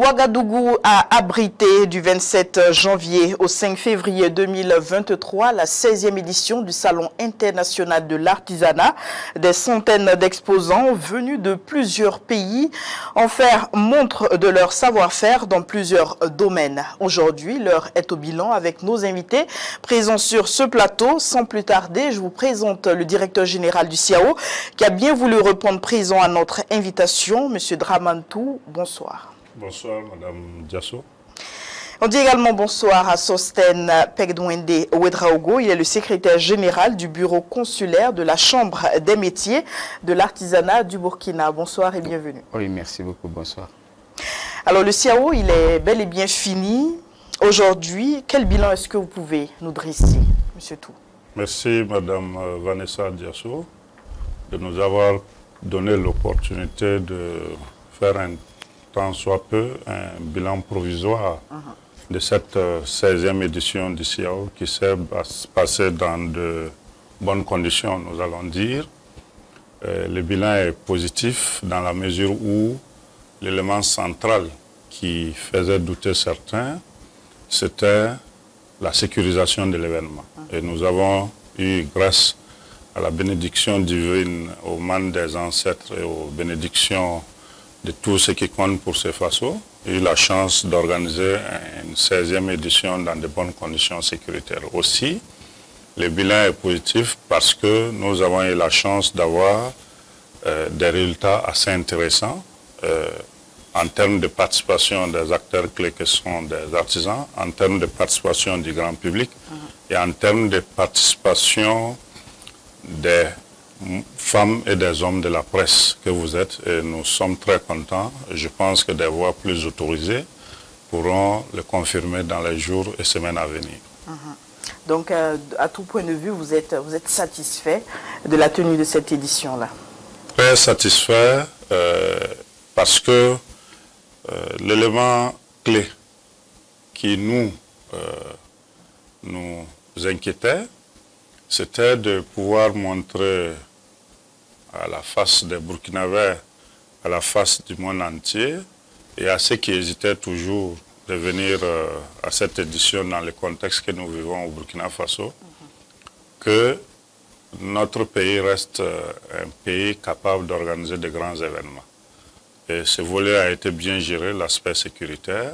Ouagadougou a abrité du 27 janvier au 5 février 2023 la 16e édition du Salon international de l'artisanat. Des centaines d'exposants venus de plusieurs pays en faire montre de leur savoir-faire dans plusieurs domaines. Aujourd'hui, l'heure est au bilan avec nos invités présents sur ce plateau. Sans plus tarder, je vous présente le directeur général du CIAO qui a bien voulu répondre présent à notre invitation. Monsieur Dramantou, bonsoir. Bonsoir, Madame Diasso. On dit également bonsoir à Sosten Pegdouende Ouedraogo. Il est le secrétaire général du bureau consulaire de la Chambre des métiers de l'artisanat du Burkina. Bonsoir et bienvenue. Oui, merci beaucoup. Bonsoir. Alors, le CIAO, il est bel et bien fini. Aujourd'hui, quel bilan est-ce que vous pouvez nous dresser, Monsieur Tou? Merci, Madame Vanessa Diasso, de nous avoir donné l'opportunité de faire tant soit peu un bilan provisoire de cette 16e édition du CIAO qui s'est passée dans de bonnes conditions, nous allons dire. Le bilan est positif dans la mesure où l'élément central qui faisait douter certains, c'était la sécurisation de l'événement. Et nous avons eu, grâce à la bénédiction divine, aux mains des ancêtres et aux bénédictions de tout ce qui compte pour ces FASO, eu la chance d'organiser une 16e édition dans de bonnes conditions sécuritaires. Aussi, le bilan est positif parce que nous avons eu la chance d'avoir des résultats assez intéressants en termes de participation des acteurs clés que sont des artisans, en termes de participation du grand public et en termes de participation des femmes et des hommes de la presse que vous êtes, et nous sommes très contents. Je pense que des voix plus autorisées pourront le confirmer dans les jours et semaines à venir. Donc, à tout point de vue, vous êtes satisfait de la tenue de cette édition-là? Très satisfait parce que l'élément clé qui nous inquiétait, c'était de pouvoir montrer à la face des Burkinabés, à la face du monde entier, et à ceux qui hésitaient toujours de venir à cette édition dans le contexte que nous vivons au Burkina Faso, que notre pays reste un pays capable d'organiser de grands événements. Et ce volet a été bien géré, l'aspect sécuritaire.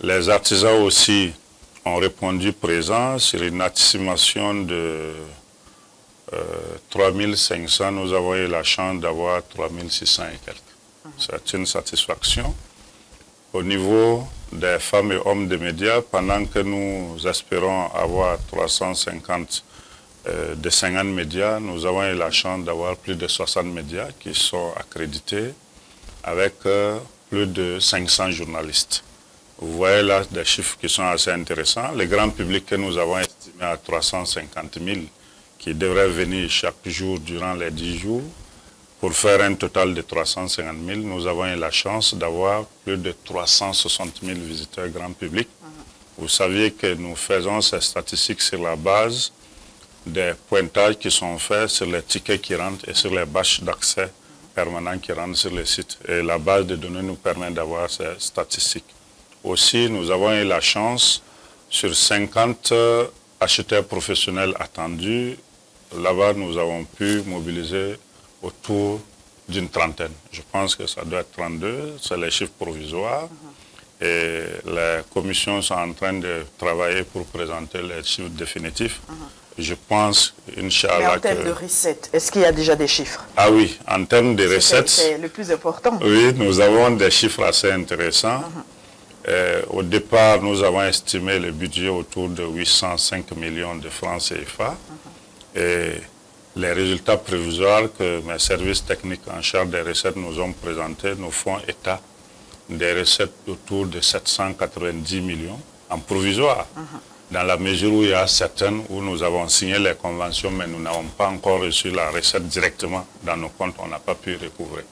Les artisans aussi ont répondu présent sur une estimation de 3500, nous avons eu la chance d'avoir 3600 et quelques. C'est une satisfaction. Au niveau des femmes et hommes des médias, pendant que nous espérons avoir 350 de 50 médias, nous avons eu la chance d'avoir plus de 60 médias qui sont accrédités avec plus de 500 journalistes. Vous voyez là des chiffres qui sont assez intéressants. Le grand public que nous avons estimé à 350 000 qui devrait venir chaque jour durant les 10 jours, pour faire un total de 350 000, nous avons eu la chance d'avoir plus de 360 000 visiteurs grand public. Vous saviez que nous faisons ces statistiques sur la base des pointages qui sont faits sur les tickets qui rentrent et sur les bâches d'accès permanents qui rentrent sur le site. Et la base de données nous permet d'avoir ces statistiques. Aussi, nous avons eu la chance, sur 50 acheteurs professionnels attendus, là-bas, nous avons pu mobiliser autour d'une trentaine. Je pense que ça doit être 32, c'est les chiffres provisoires. Et les commissions sont en train de travailler pour présenter les chiffres définitifs. Je pense, Inch'Allah. Mais en termes de recettes, est-ce qu'il y a déjà des chiffres? Ah oui, en termes de recettes. C'est le plus important. Oui, nous avons des chiffres assez intéressants. Au départ, nous avons estimé le budget autour de 805 millions de francs CFA. Et les résultats provisoires que mes services techniques en charge des recettes nous ont présentés nous font état des recettes autour de 790 millions en provisoire. Dans la mesure où il y a certaines où nous avons signé les conventions, mais nous n'avons pas encore reçu la recette directement dans nos comptes, on n'a pas pu recouvrer.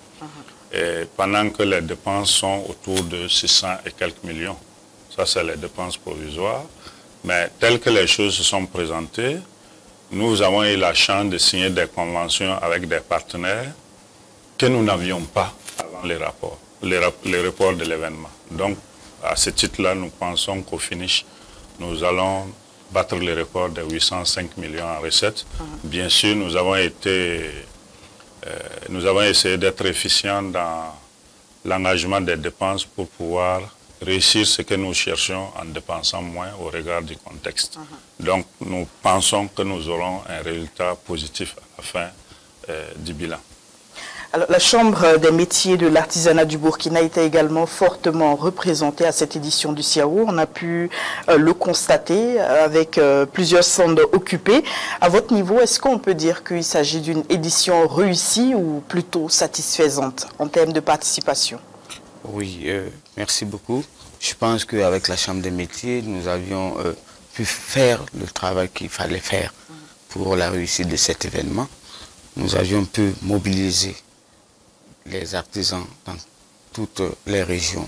Et pendant que les dépenses sont autour de 600 et quelques millions. Ça, c'est les dépenses provisoires. Mais telles que les choses se sont présentées, nous avons eu la chance de signer des conventions avec des partenaires que nous n'avions pas avant les rapports. les reports de l'événement. Donc, à ce titre-là, nous pensons qu'au finish, nous allons battre le record de 805 millions en recettes. Bien sûr, nous avons essayé d'être efficients dans l'engagement des dépenses pour pouvoir réussir ce que nous cherchons en dépensant moins au regard du contexte. Donc, nous pensons que nous aurons un résultat positif à la fin du bilan. Alors, la Chambre des métiers de l'artisanat du Burkina était également fortement représentée à cette édition du CIAO. On a pu le constater avec plusieurs stands occupés. À votre niveau, est-ce qu'on peut dire qu'il s'agit d'une édition réussie ou plutôt satisfaisante en termes de participation? Oui, merci beaucoup. Je pense qu'avec la Chambre des métiers, nous avions pu faire le travail qu'il fallait faire pour la réussite de cet événement. Nous avions pu mobiliser les artisans dans toutes les régions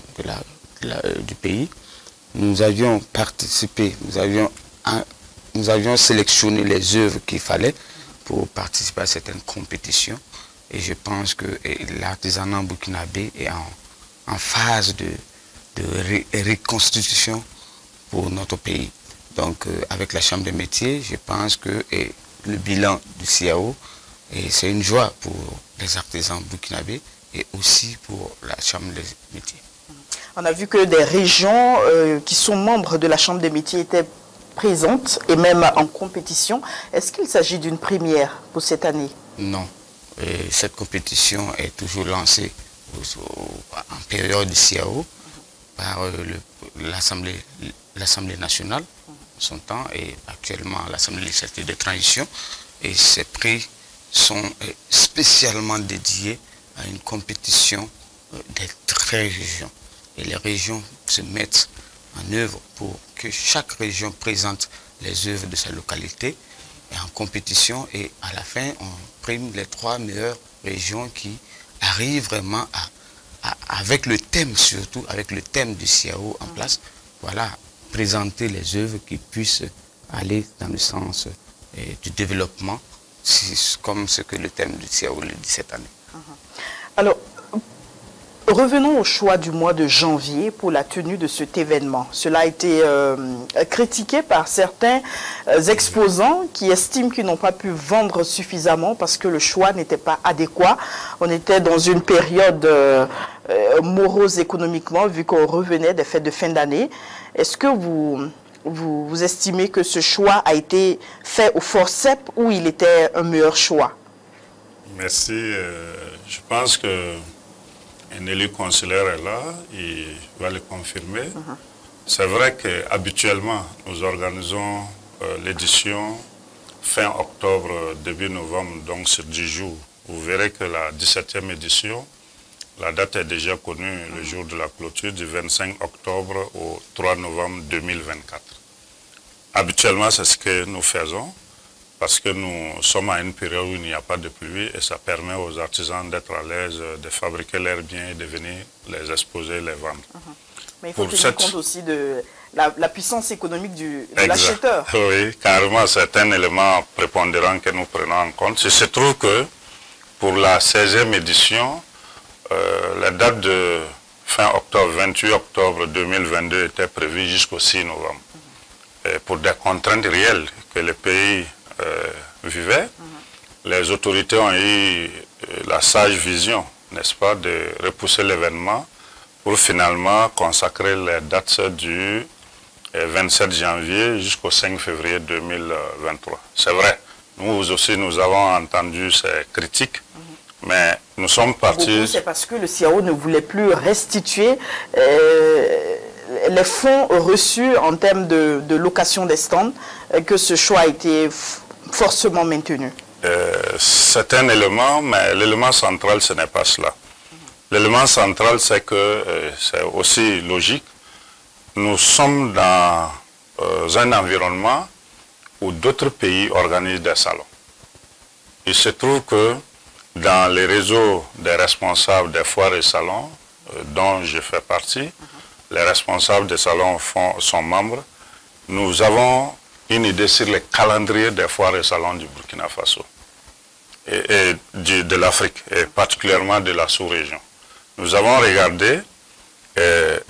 du pays. Nous avions participé, nous avions sélectionné les œuvres qu'il fallait pour participer à certaines compétitions. Et je pense que l'artisanat burkinabé est en phase de reconstitution pour notre pays. Donc avec la Chambre des métiers, je pense que le bilan du CIAO, c'est une joie pour les artisans burkinabés et aussi pour la Chambre des métiers. On a vu que des régions qui sont membres de la Chambre des métiers étaient présentes et même en compétition. Est-ce qu'il s'agit d'une première pour cette année? Non. Cette compétition est toujours lancée en période de CIAO par l'Assemblée nationale, son temps, et actuellement l'Assemblée législative de transition. Et ces prix sont spécialement dédiés à une compétition des 13 régions. Et les régions se mettent en œuvre pour que chaque région présente les œuvres de sa localité et en compétition. Et à la fin, on prime les 3 meilleures régions qui arrivent vraiment avec le thème, surtout avec le thème du CIAO en place, voilà, présenter les œuvres qui puissent aller dans le sens du développement, comme ce que le thème du CIAO le dit cette année. Alors, revenons au choix du mois de janvier pour la tenue de cet événement. Cela a été critiqué par certains exposants qui estiment qu'ils n'ont pas pu vendre suffisamment parce que le choix n'était pas adéquat. On était dans une période morose économiquement vu qu'on revenait des fêtes de fin d'année. Est-ce que vous estimez que ce choix a été fait au forceps ou il était un meilleur choix? Merci. Je pense que un élu consulaire est là, il va le confirmer. C'est vrai qu'habituellement, nous organisons l'édition fin octobre, début novembre, donc sur 10 jours. Vous verrez que la 17e édition, la date est déjà connue, le jour de la clôture, du 25 octobre au 3 novembre 2024. Habituellement, c'est ce que nous faisons, parce que nous sommes à une période où il n'y a pas de pluie et ça permet aux artisans d'être à l'aise, de fabriquer leurs biens et de venir les exposer, les vendre. Mais il faut tenir compte aussi de la puissance économique de l'acheteur. Oui, carrément, c'est un élément prépondérant que nous prenons en compte. Il se trouve que pour la 16e édition, la date de fin octobre, 28 octobre 2022 était prévue jusqu'au 6 novembre. Et pour des contraintes réelles que le pays vivait, les autorités ont eu la sage vision, n'est-ce pas, de repousser l'événement pour finalement consacrer les dates du 27 janvier jusqu'au 5 février 2023. C'est vrai, nous aussi nous avons entendu ces critiques, mais nous sommes partis... C'est parce que le CIAO ne voulait plus restituer les fonds reçus en termes de location des stands, que ce choix a été forcément maintenu. C'est un élément, mais l'élément central, ce n'est pas cela. L'élément central, c'est que c'est aussi logique. Nous sommes dans un environnement où d'autres pays organisent des salons. Il se trouve que dans les réseaux des responsables des foires et salons, dont je fais partie, les responsables des salons sont membres, nous avons une idée sur le calendrier des foires et salons du Burkina Faso et de l'Afrique, et particulièrement de la sous-région. nous avons regardé,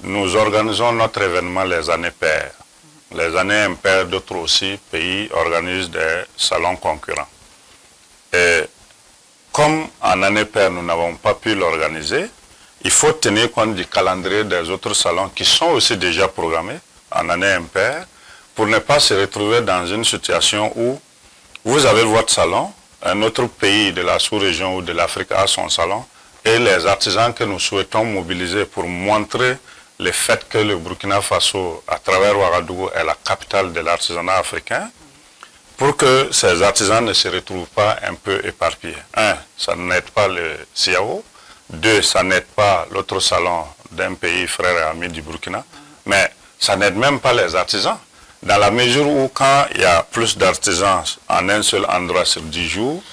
nous organisons notre événement les années paires. Les années impaires, d'autres aussi pays organisent des salons concurrents. Et comme en année paire, nous n'avons pas pu l'organiser, il faut tenir compte du calendrier des autres salons qui sont aussi déjà programmés en année impaire pour ne pas se retrouver dans une situation où vous avez votre salon, un autre pays de la sous-région ou de l'Afrique a son salon, et les artisans que nous souhaitons mobiliser pour montrer le fait que le Burkina Faso, à travers Ouagadougou, est la capitale de l'artisanat africain, pour que ces artisans ne se retrouvent pas un peu éparpillés. Un, ça n'aide pas le CIAO. Deux, ça n'aide pas l'autre salon d'un pays frère et ami du Burkina. Mais ça n'aide même pas les artisans. Dans la mesure où quand il y a plus d'artisans en un seul endroit sur 10 jours,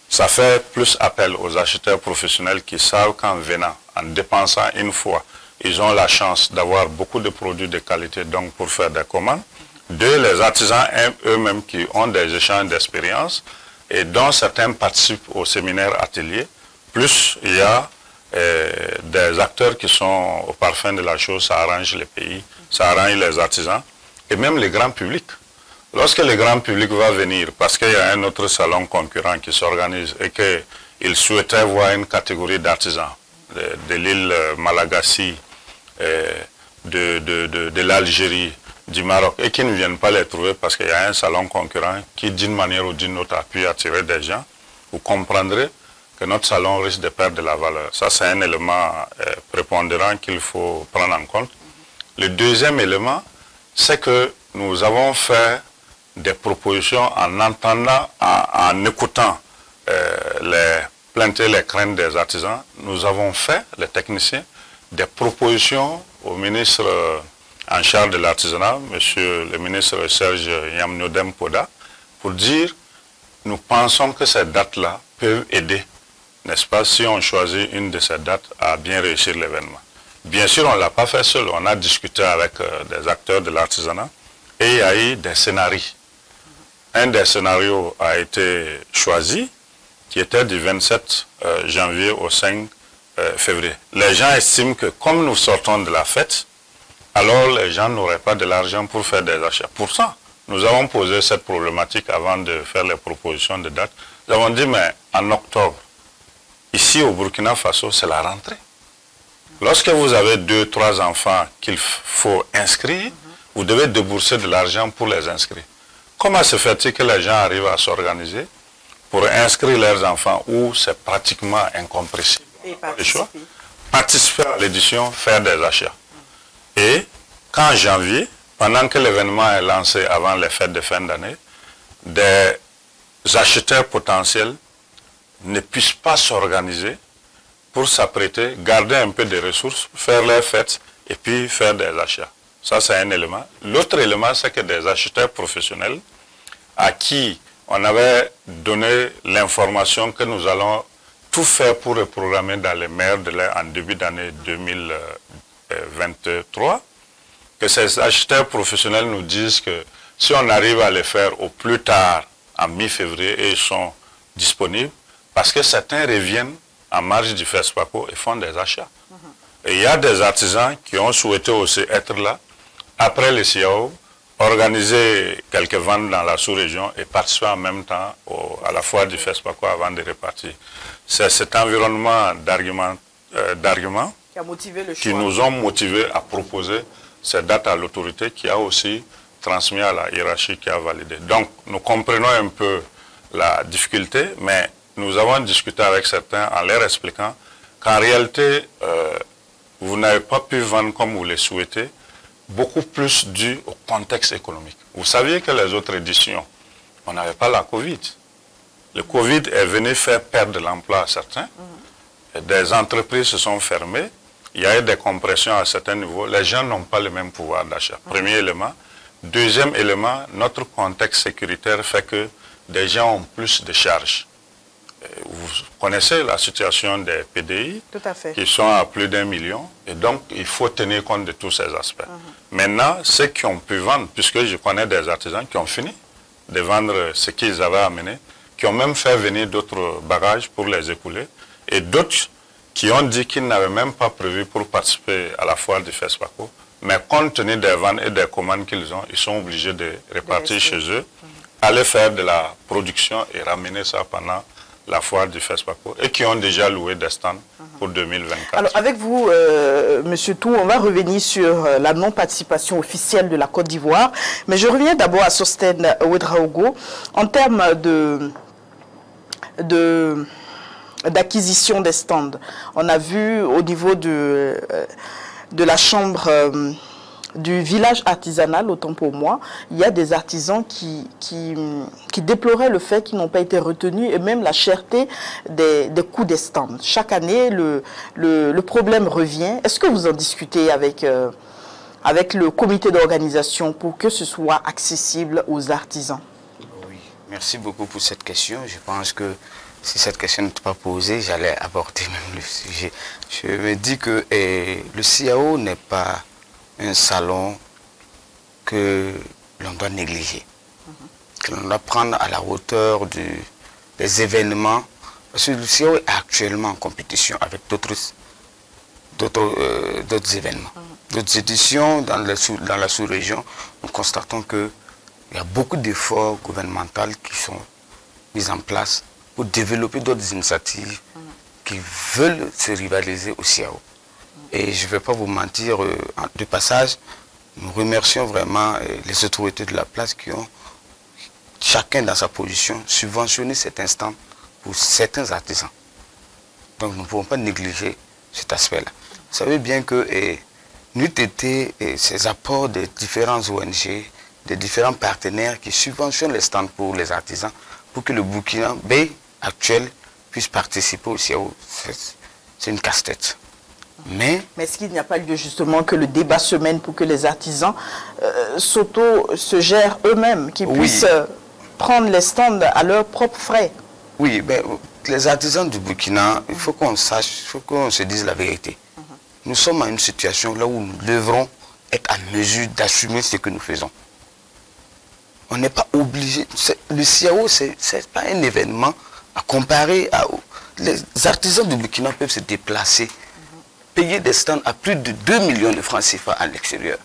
ça fait plus appel aux acheteurs professionnels qui savent qu'en venant, en dépensant une fois, ils ont la chance d'avoir beaucoup de produits de qualité donc pour faire des commandes. Deux, les artisans eux-mêmes qui ont des échanges d'expérience et dont certains participent au séminaire atelier. Plus il y a des acteurs qui sont au parfum de la chose, ça arrange les pays, ça arrange les artisans et même le grand public. Lorsque le grand public va venir, parce qu'il y a un autre salon concurrent qui s'organise et qu'il souhaitait voir une catégorie d'artisans de l'île Malagasy, de l'Algérie, du Maroc, et qui ne viennent pas les trouver parce qu'il y a un salon concurrent qui, d'une manière ou d'une autre, a pu attirer des gens, vous comprendrez que notre salon risque de perdre de la valeur. Ça, c'est un élément prépondérant qu'il faut prendre en compte. Le deuxième élément, c'est que nous avons fait des propositions en entendant, en écoutant les plaintes et les craintes des artisans. Nous avons fait, les techniciens, des propositions au ministre en charge de l'artisanat, monsieur le ministre Serge Yamnodem Poda, pour dire, nous pensons que ces dates-là peuvent aider, n'est-ce pas, si on choisit une de ces dates à bien réussir l'événement. Bien sûr, on ne l'a pas fait seul, on a discuté avec des acteurs de l'artisanat et il y a eu des scénarios. Un des scénarios a été choisi, qui était du 27 janvier au 5 février. Les gens estiment que comme nous sortons de la fête, alors les gens n'auraient pas de l'argent pour faire des achats. Pour ça, nous avons posé cette problématique avant de faire les propositions de date. Nous avons dit, mais en octobre, ici au Burkina Faso, c'est la rentrée. Lorsque vous avez 2, 3 enfants qu'il faut inscrire, vous devez débourser de l'argent pour les inscrire. Comment se fait-il que les gens arrivent à s'organiser pour inscrire leurs enfants où c'est pratiquement incompressible? Participer à l'édition, faire des achats. Et qu'en janvier, pendant que l'événement est lancé avant les fêtes de fin d'année, des acheteurs potentiels ne puissent pas s'organiser pour s'apprêter, garder un peu de ressources, faire leurs fêtes et puis faire des achats. Ça, c'est un élément. L'autre élément, c'est que des acheteurs professionnels à qui on avait donné l'information que nous allons tout faire pour reprogrammer dans les meilleurs délais en début d'année 2023, que ces acheteurs professionnels nous disent que si on arrive à les faire au plus tard en mi-février et ils sont disponibles, parce que certains reviennent en marge du FESPACO et font des achats. Et il y a des artisans qui ont souhaité aussi être là, après le CIAO, organiser quelques ventes dans la sous-région et participer en même temps à la foire du FESPACO avant de repartir. C'est cet environnement d'arguments qui nous ont motivés à proposer ces dates à l'autorité qui a aussi transmis à la hiérarchie qui a validé. Donc nous comprenons un peu la difficulté, mais nous avons discuté avec certains en leur expliquant qu'en réalité, vous n'avez pas pu vendre comme vous le souhaitez, beaucoup plus dû au contexte économique. Vous saviez que les autres éditions, on n'avait pas la Covid. Le Covid est venu faire perdre l'emploi à certains. Des entreprises se sont fermées. Il y a eu des compressions à certains niveaux. Les gens n'ont pas le même pouvoir d'achat. Premier élément. Deuxième élément, notre contexte sécuritaire fait que des gens ont plus de charges. Vous connaissez la situation des PDI, tout à fait, qui sont à plus d'1 million, et donc il faut tenir compte de tous ces aspects. Maintenant, ceux qui ont pu vendre, puisque je connais des artisans qui ont fini de vendre ce qu'ils avaient amené, qui ont même fait venir d'autres bagages pour les écouler, et d'autres qui ont dit qu'ils n'avaient même pas prévu pour participer à la foire du FESPACO, mais compte tenu des ventes et des commandes qu'ils ont, ils sont obligés de repartir chez eux, aller faire de la production et ramener ça pendant la foire du FESPACO et qui ont déjà loué des stands pour 2024. Alors avec vous, Monsieur Tou, on va revenir sur la non-participation officielle de la Côte d'Ivoire, mais je reviens d'abord à Sostène Ouedraogo. En termes d'acquisition des stands, on a vu au niveau de la chambre du village artisanal, autant pour moi, il y a des artisans qui déploraient le fait qu'ils n'ont pas été retenus et même la cherté des coûts des stands. Chaque année, le problème revient. Est-ce que vous en discutez avec le comité d'organisation pour que ce soit accessible aux artisans? Oui, merci beaucoup pour cette question. Je pense que si cette question n'était pas posée, j'allais aborder même le sujet. Je me dis que le CIAO n'est pas un salon que l'on doit négliger, que l'on doit prendre à la hauteur des événements, parce que le CIAO est actuellement en compétition avec d'autres événements, d'autres éditions dans la sous-région. Nous constatons qu'il y a beaucoup d'efforts gouvernementaux qui sont mis en place pour développer d'autres initiatives qui veulent se rivaliser au CIAO. Et je ne vais pas vous mentir, de passage, nous remercions vraiment les autorités de la place qui ont, chacun dans sa position, subventionné cet instant pour certains artisans. Donc nous ne pouvons pas négliger cet aspect-là. Vous savez bien que n'eût été ces apports des différentes ONG, des différents partenaires qui subventionnent les stands pour les artisans, pour que le Burkinabé actuel puisse participer au CIAO. C'est une casse-tête. Mais est-ce qu'il n'y a pas lieu justement que le débat se mène pour que les artisans se gèrent eux-mêmes, qu'ils puissent prendre les stands à leurs propres frais? Oui, mais les artisans du Burkina, il faut qu'on sache, il faut qu'on se dise la vérité. Nous sommes à une situation là où nous devrons être à mesure d'assumer ce que nous faisons. On n'est pas obligé. Le CIAO, ce n'est pas un événement à comparer à... Les artisans du Burkina peuvent se déplacer, payer des stands à plus de 2 millions de francs CFA à l'extérieur,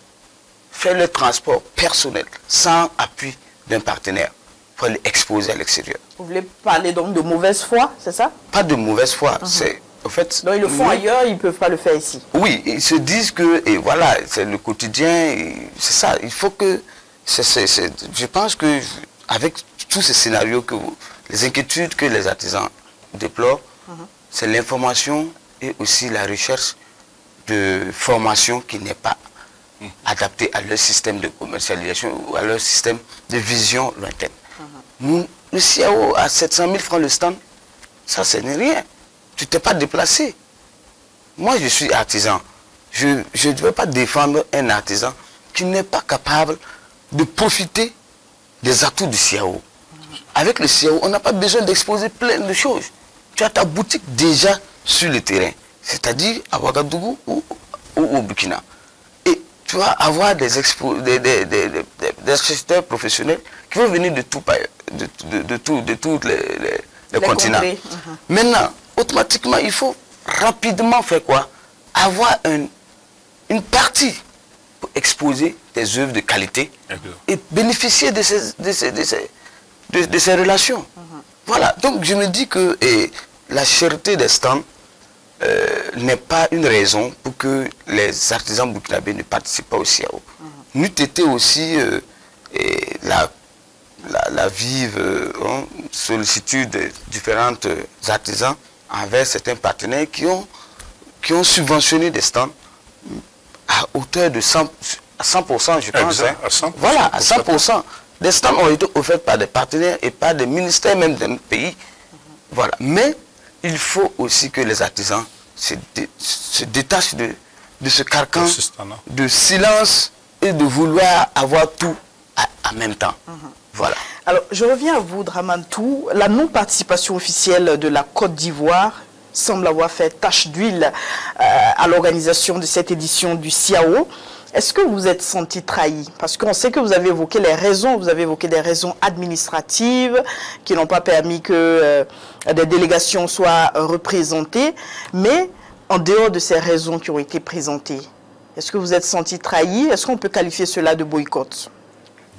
faire le transport personnel sans appui d'un partenaire pour les exposer à l'extérieur. Vous voulez parler donc de mauvaise foi, c'est ça? Pas de mauvaise foi, c'est en fait... Donc ils le font ailleurs, ils ne peuvent pas le faire ici. Oui, ils se disent que, et voilà, c'est le quotidien, c'est ça, il faut que... je pense que avec tous ces scénarios, les inquiétudes que les artisans déplorent, c'est l'information et aussi la recherche de formation qui n'est pas adaptée à leur système de commercialisation ou à leur système de vision lointaine. Nous, le CIAO à 700 000 francs le stand, ça ce n'est rien. Tu t'es pas déplacé. Moi je suis artisan. Je ne veux pas défendre un artisan qui n'est pas capable de profiter des atouts du CIAO. Avec le CIAO, on n'a pas besoin d'exposer plein de choses. Tu as ta boutique déjà sur le terrain, c'est-à-dire à Ouagadougou ou au Burkina. Et tu vas avoir des expositeurs professionnels qui vont venir de tous les continents. Maintenant, automatiquement, il faut rapidement faire quoi? Avoir une partie pour exposer des œuvres de qualité et bénéficier de ces relations. Voilà, donc je me dis que la cherté des stands n'est pas une raison pour que les artisans burkinabés ne participent pas au CIAO. N'eût été aussi la vive sollicitude de différents artisans envers certains partenaires qui ont subventionné des stands à hauteur de 100%, je pense. Exact, à 100%. Voilà, à 100%. Des stands ont été offerts par des partenaires et par des ministères même de notre pays. Voilà. Mais il faut aussi que les artisans se détachent de ce carcan de silence et de vouloir avoir tout en même temps. Voilà. Alors, je reviens à vous, Dramane Tou. La non-participation officielle de la Côte d'Ivoire semble avoir fait tache d'huile à l'organisation de cette édition du CIAO. Est-ce que vous vous êtes senti trahi? Parce qu'on sait que vous avez évoqué les raisons, vous avez évoqué des raisons administratives qui n'ont pas permis que des délégations soient représentées. Mais En dehors de ces raisons qui ont été présentées, est-ce que vous êtes senti trahi? Est-ce qu'on peut qualifier cela de boycott?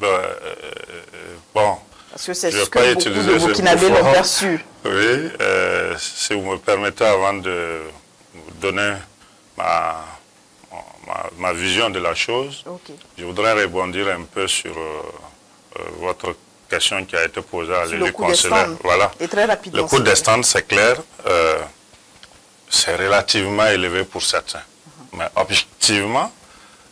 Bon, parce que c'est ce que beaucoup de Burkinabés l'ont perçu. Oui, si vous me permettez, avant de vous donner ma vision de la chose, je voudrais rebondir un peu sur votre question qui a été posée à l'élu consulaire. Voilà. Et très rapidement. Le coût des stands, c'est clair, c'est relativement élevé pour certains. Mais objectivement,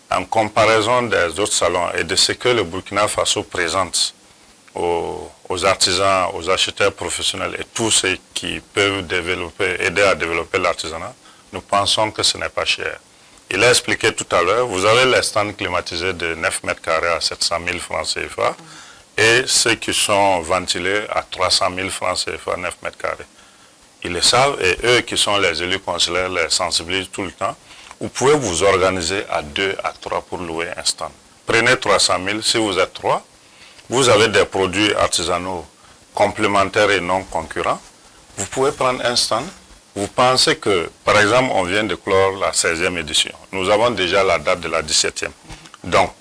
en comparaison des autres salons et de ce que le Burkina Faso présente aux artisans, aux acheteurs professionnels et tous ceux qui peuvent aider à développer l'artisanat, nous pensons que ce n'est pas cher. Il a expliqué tout à l'heure, vous avez les stands climatisés de 9 mètres carrés à 700 000 francs CFA et ceux qui sont ventilés à 300 000 francs CFA 9 mètres carrés. Ils le savent et eux qui sont les élus consulaires les sensibilisent tout le temps. Vous pouvez vous organiser à 2 à 3 pour louer un stand. Prenez 300 000, si vous êtes 3, vous avez des produits artisanaux complémentaires et non concurrents. Vous pouvez prendre un stand. Vous pensez que, par exemple, on vient de clore la 16e édition. Nous avons déjà la date de la 17e. Donc,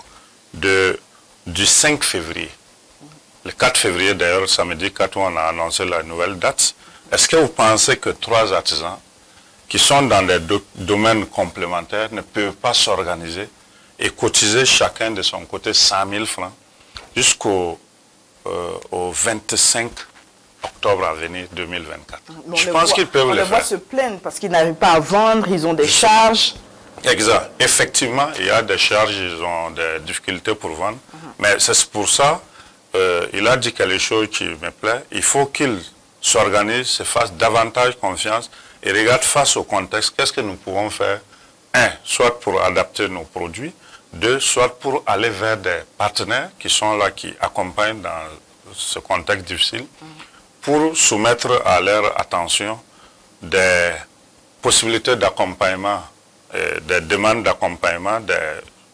du 5 février, le 4 février d'ailleurs, samedi 4, on a annoncé la nouvelle date. Est-ce que vous pensez que 3 artisans qui sont dans des domaines complémentaires ne peuvent pas s'organiser et cotiser chacun de son côté 100 000 francs jusqu'au 25 octobre à venir 2024. Je pense qu'ils peuvent le faire. On les voit se plaindre parce qu'ils n'arrivent pas à vendre, ils ont des charges. Exact. Effectivement, il y a des charges, ils ont des difficultés pour vendre. Mais c'est pour ça, il a dit quelque chose qui me plaît. Il faut qu'ils s'organisent, se fassent davantage confiance et regardent face au contexte, qu'est-ce que nous pouvons faire. 1, soit pour adapter nos produits. 2, soit pour aller vers des partenaires qui sont là, qui accompagnent dans ce contexte difficile, pour soumettre à leur attention des possibilités d'accompagnement, des demandes d'accompagnement, des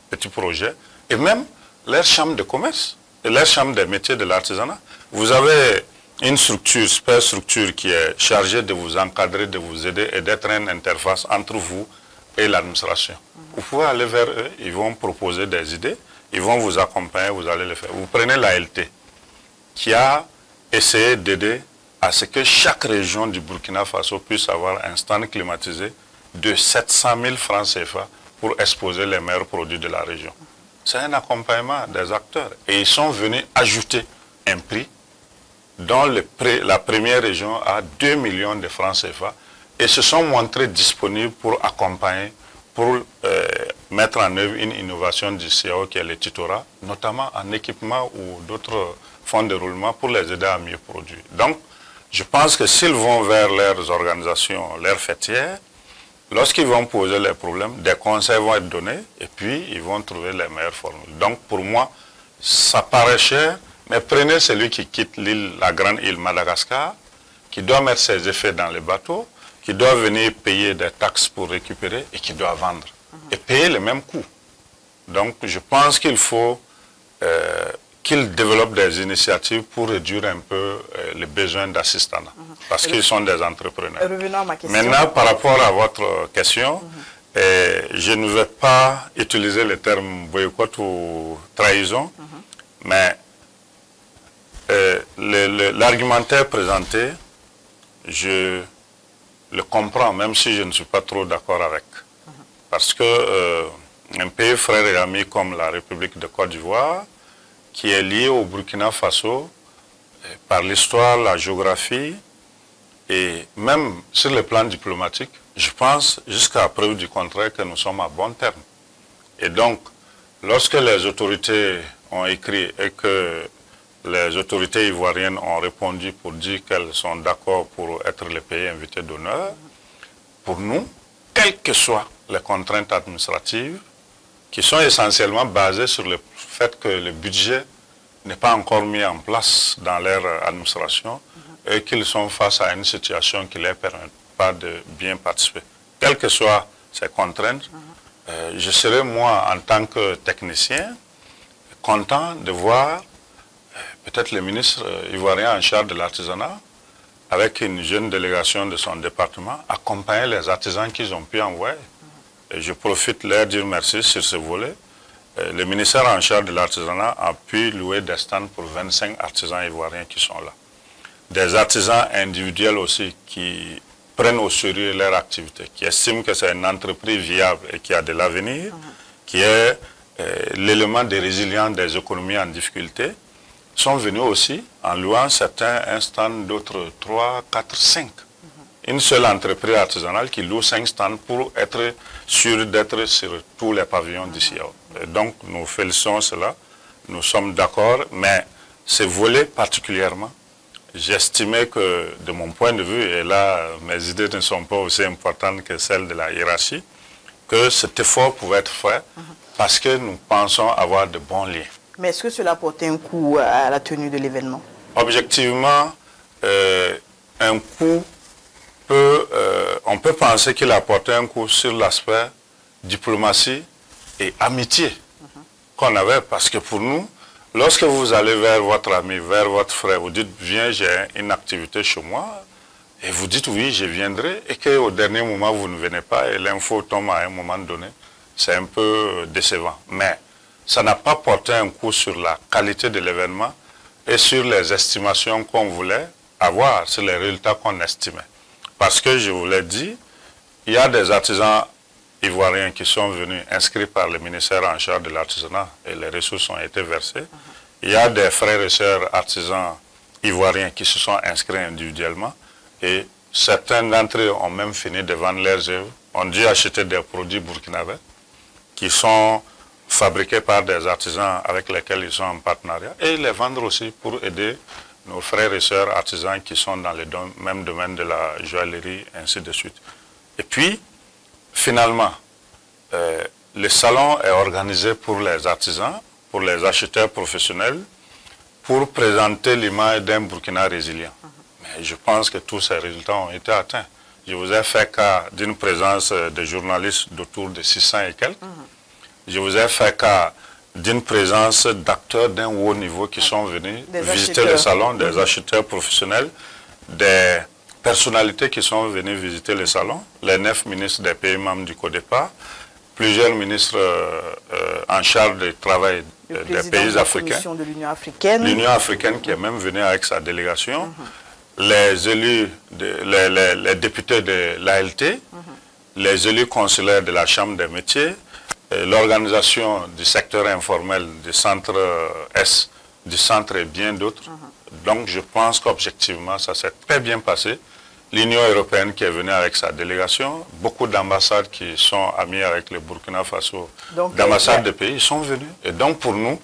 petits projets, et même leur chambre de commerce, et leur chambre des métiers de l'artisanat. Vous avez une structure, super structure qui est chargée de vous encadrer, de vous aider et d'être une interface entre vous et l'administration. Vous pouvez aller vers eux, ils vont proposer des idées, ils vont vous accompagner, vous allez le faire. Vous prenez l'ALT, qui a essayé d'aider à ce que chaque région du Burkina Faso puisse avoir un stand climatisé de 700 000 francs CFA pour exposer les meilleurs produits de la région. C'est un accompagnement des acteurs. Et ils sont venus ajouter un prix dont la première région a 2 millions de francs CFA et se sont montrés disponibles pour accompagner, pour mettre en œuvre une innovation du CAO qui est le tutorat, notamment en équipement ou d'autres fonds de roulement pour les aider à mieux produire. Donc, je pense que s'ils vont vers leurs organisations, leurs fêtières, lorsqu'ils vont poser les problèmes, des conseils vont être donnés et puis ils vont trouver les meilleures formules. Donc, pour moi, ça paraît cher, mais prenez celui qui quitte l'île, la grande île Madagascar, qui doit mettre ses effets dans les bateaux, qui doit venir payer des taxes pour récupérer et qui doit vendre. Et payer le même coût. Donc, je pense qu'il faut qu'ils développent des initiatives pour réduire un peu les besoins d'assistanat. Parce qu'ils sont des entrepreneurs. Revenons à ma question. Maintenant, par rapport à votre question, je ne vais pas utiliser le terme boycott ou trahison, mais l'argumentaire présenté, je le comprends, même si je ne suis pas trop d'accord avec. Parce que un pays frère et ami comme la République de Côte d'Ivoire, qui est lié au Burkina Faso par l'histoire, la géographie, et même sur le plan diplomatique, je pense jusqu'à preuve du contraire que nous sommes à bon terme. Et donc, lorsque les autorités ont écrit et que les autorités ivoiriennes ont répondu pour dire qu'elles sont d'accord pour être le pays invité d'honneur, pour nous, quelles que soient les contraintes administratives, qui sont essentiellement basées sur le fait que le budget n'est pas encore mis en place dans leur administration et qu'ils sont face à une situation qui ne leur permet pas de bien participer. Quelles que soient ces contraintes, je serai moi, en tant que technicien, content de voir peut-être le ministre ivoirien en charge de l'artisanat avec une jeune délégation de son département, accompagner les artisans qu'ils ont pu envoyer. Et je profite de leur dire merci sur ce volet. Le ministère en charge de l'artisanat a pu louer des stands pour 25 artisans ivoiriens qui sont là. Des artisans individuels aussi qui prennent au sérieux leur activité, qui estiment que c'est une entreprise viable et qui a de l'avenir, qui est l'élément de résilience des économies en difficulté, sont venus aussi en louant certains un stand, d'autres 3, 4, 5. Une seule entreprise artisanale qui loue 5 stands pour être sûr d'être sur tous les pavillons d'ici. Donc nous félicitons cela, nous sommes d'accord, mais ce volet particulièrement, j'estimais que de mon point de vue, et là mes idées ne sont pas aussi importantes que celles de la hiérarchie, que cet effort pouvait être fait parce que nous pensons avoir de bons liens. Mais est-ce que cela portait un coup à la tenue de l'événement? Objectivement, un coup on peut penser qu'il a porté un coup sur l'aspect diplomatie et amitié qu'on avait, parce que pour nous, lorsque vous allez vers votre ami, vers votre frère, vous dites, viens, j'ai une activité chez moi, et vous dites, oui, je viendrai, et qu'au dernier moment, vous ne venez pas, et l'info tombe à un moment donné, c'est un peu décevant. Mais ça n'a pas porté un coup sur la qualité de l'événement et sur les estimations qu'on voulait avoir, sur les résultats qu'on estimait. Parce que, je vous l'ai dit, il y a des artisans ivoiriens qui sont venus inscrits par le ministère en charge de l'artisanat et les ressources ont été versées. Il y a des frères et sœurs artisans ivoiriens qui se sont inscrits individuellement et certains d'entre eux ont même fini de vendre leurs œuvres, ont dû acheter des produits burkinabés qui sont fabriqués par des artisans avec lesquels ils sont en partenariat et les vendre aussi pour aider nos frères et sœurs artisans qui sont dans le même domaine de la joaillerie, ainsi de suite. Et puis, finalement, le salon est organisé pour les artisans, pour les acheteurs professionnels, pour présenter l'image d'un Burkina résilient. Mais je pense que tous ces résultats ont été atteints. Je vous ai fait cas d'une présence de journalistes d'autour de 600 et quelques. Je vous ai fait cas d'une présence d'acteurs d'un haut niveau qui sont venus visiter le salon, des acheteurs professionnels, des personnalités qui sont venues visiter le salon, les 9 ministres des pays membres du CODEPA, plusieurs ministres en charge du travail des pays africains, de l'Union africaine. L'Union africaine qui est même venue avec sa délégation, les élus, les députés de l'ALT, les élus consulaires de la Chambre des métiers, l'organisation du secteur informel du centre S, du centre et bien d'autres. Donc je pense qu'objectivement ça s'est très bien passé. L'Union européenne qui est venue avec sa délégation, beaucoup d'ambassades qui sont amies avec le Burkina Faso, d'ambassades de pays, sont venus. Et donc pour nous,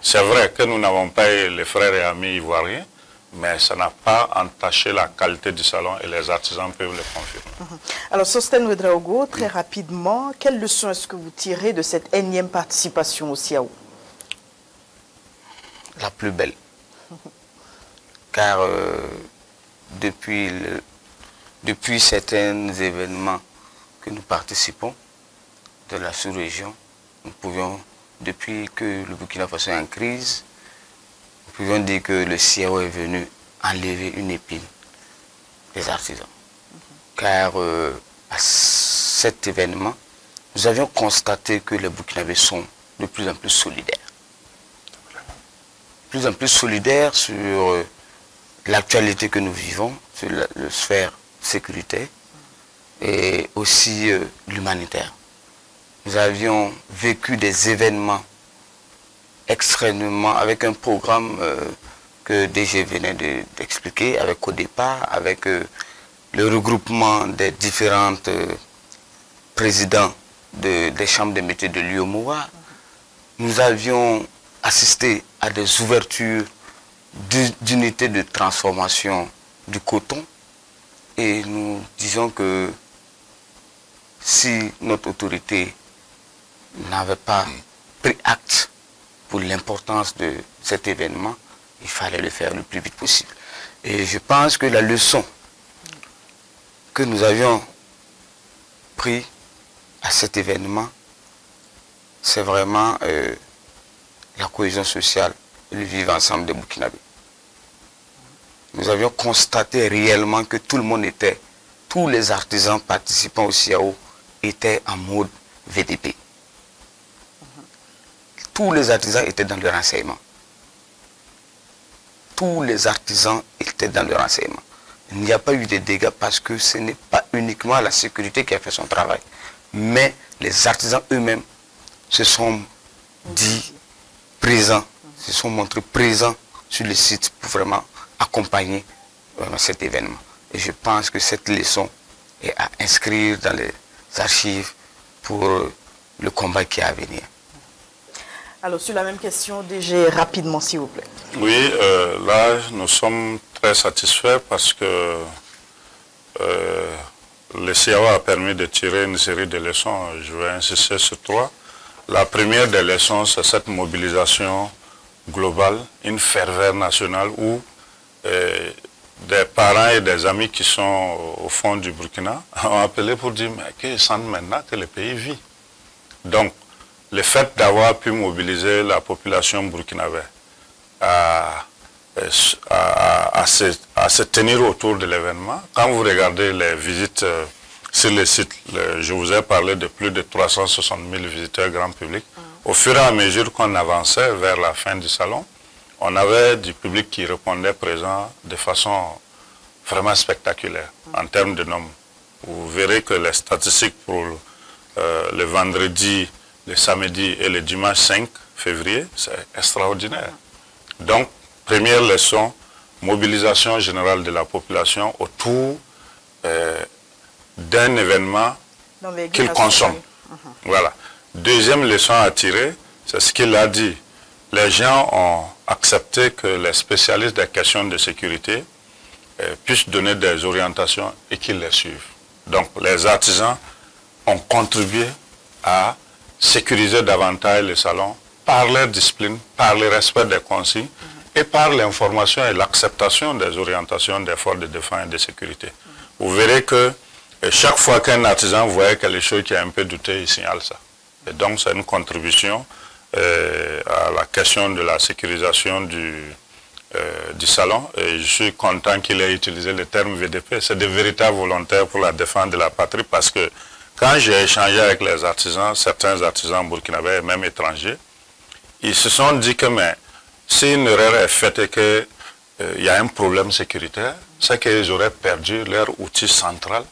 c'est vrai que nous n'avons pas eu les frères et amis ivoiriens, mais ça n'a pas entaché la qualité du salon et les artisans peuvent le confirmer. Alors, Sostène Ouedraogo, très rapidement, quelle leçon est-ce que vous tirez de cette énième participation au CIAO? La plus belle. Car depuis certains événements que nous participons de la sous-région, nous pouvions, depuis que le Burkina Faso est en crise, nous pouvions dire que le CIAO est venu enlever une épine des artisans. Car à cet événement, nous avions constaté que les Burkinabés sont de plus en plus solidaires. De plus en plus solidaires sur l'actualité que nous vivons, sur la sphère sécuritaire et aussi l'humanitaire. Nous avions vécu des événements extrêmement, avec un programme que DG venait d'expliquer, avec au départ, avec le regroupement des différentes présidents des chambres des métiers de l'UOMOA. Nous avions assisté à des ouvertures d'unités de transformation du coton et nous disons que si notre autorité n'avait pas pris acte pour l'importance de cet événement, il fallait le faire le plus vite possible. Et je pense que la leçon que nous avions pris à cet événement, c'est vraiment la cohésion sociale et le vivre ensemble des Burkinabés. nous avions constaté réellement que tout le monde était, tous les artisans participants au CIAO étaient en mode VDP. Tous les artisans étaient dans le renseignement. Tous les artisans étaient dans le renseignement. Il n'y a pas eu de dégâts parce que ce n'est pas uniquement la sécurité qui a fait son travail, mais les artisans eux-mêmes se sont dit présents, se sont montrés présents sur le site pour vraiment accompagner cet événement. Et je pense que cette leçon est à inscrire dans les archives pour le combat qui est à venir. Alors, sur la même question, DG, rapidement, s'il vous plaît. Oui, là, nous sommes très satisfaits parce que le CIAO a permis de tirer une série de leçons. Je vais insister sur 3. La première des leçons, c'est cette mobilisation globale, une ferveur nationale où des parents et des amis qui sont au fond du Burkina ont appelé pour dire mais qu'ils sentent maintenant que le pays vit. Donc, le fait d'avoir pu mobiliser la population burkinabé à se tenir autour de l'événement, quand vous regardez les visites sur le site, je vous ai parlé de plus de 360 000 visiteurs grand public. Au fur et à mesure qu'on avançait vers la fin du salon, on avait du public qui répondait présent de façon vraiment spectaculaire en termes de nombre. Vous verrez que les statistiques pour le vendredi, le samedi et le dimanche 5 février, c'est extraordinaire. Donc, première leçon, mobilisation générale de la population autour d'un événement qu'il consomme. Voilà. Deuxième leçon à tirer, c'est ce qu'il a dit. Les gens ont accepté que les spécialistes des questions de sécurité puissent donner des orientations et qu'ils les suivent. Donc, les artisans ont contribué à sécuriser davantage le salon par leur discipline, par le respect des consignes et par l'information et l'acceptation des orientations des forces de défense et de sécurité. Vous verrez que chaque fois qu'un artisan voyait quelque chose qui a un peu douté, il signale ça. Et donc c'est une contribution à la question de la sécurisation du salon. Et je suis content qu'il ait utilisé le terme VDP. C'est de véritables volontaires pour la défense de la patrie parce que quand j'ai échangé avec les artisans, certains artisans burkinabés et même étrangers, ils se sont dit que mais, si une erreur est faite et qu'il y a un problème sécuritaire, c'est qu'ils auraient perdu leur outil central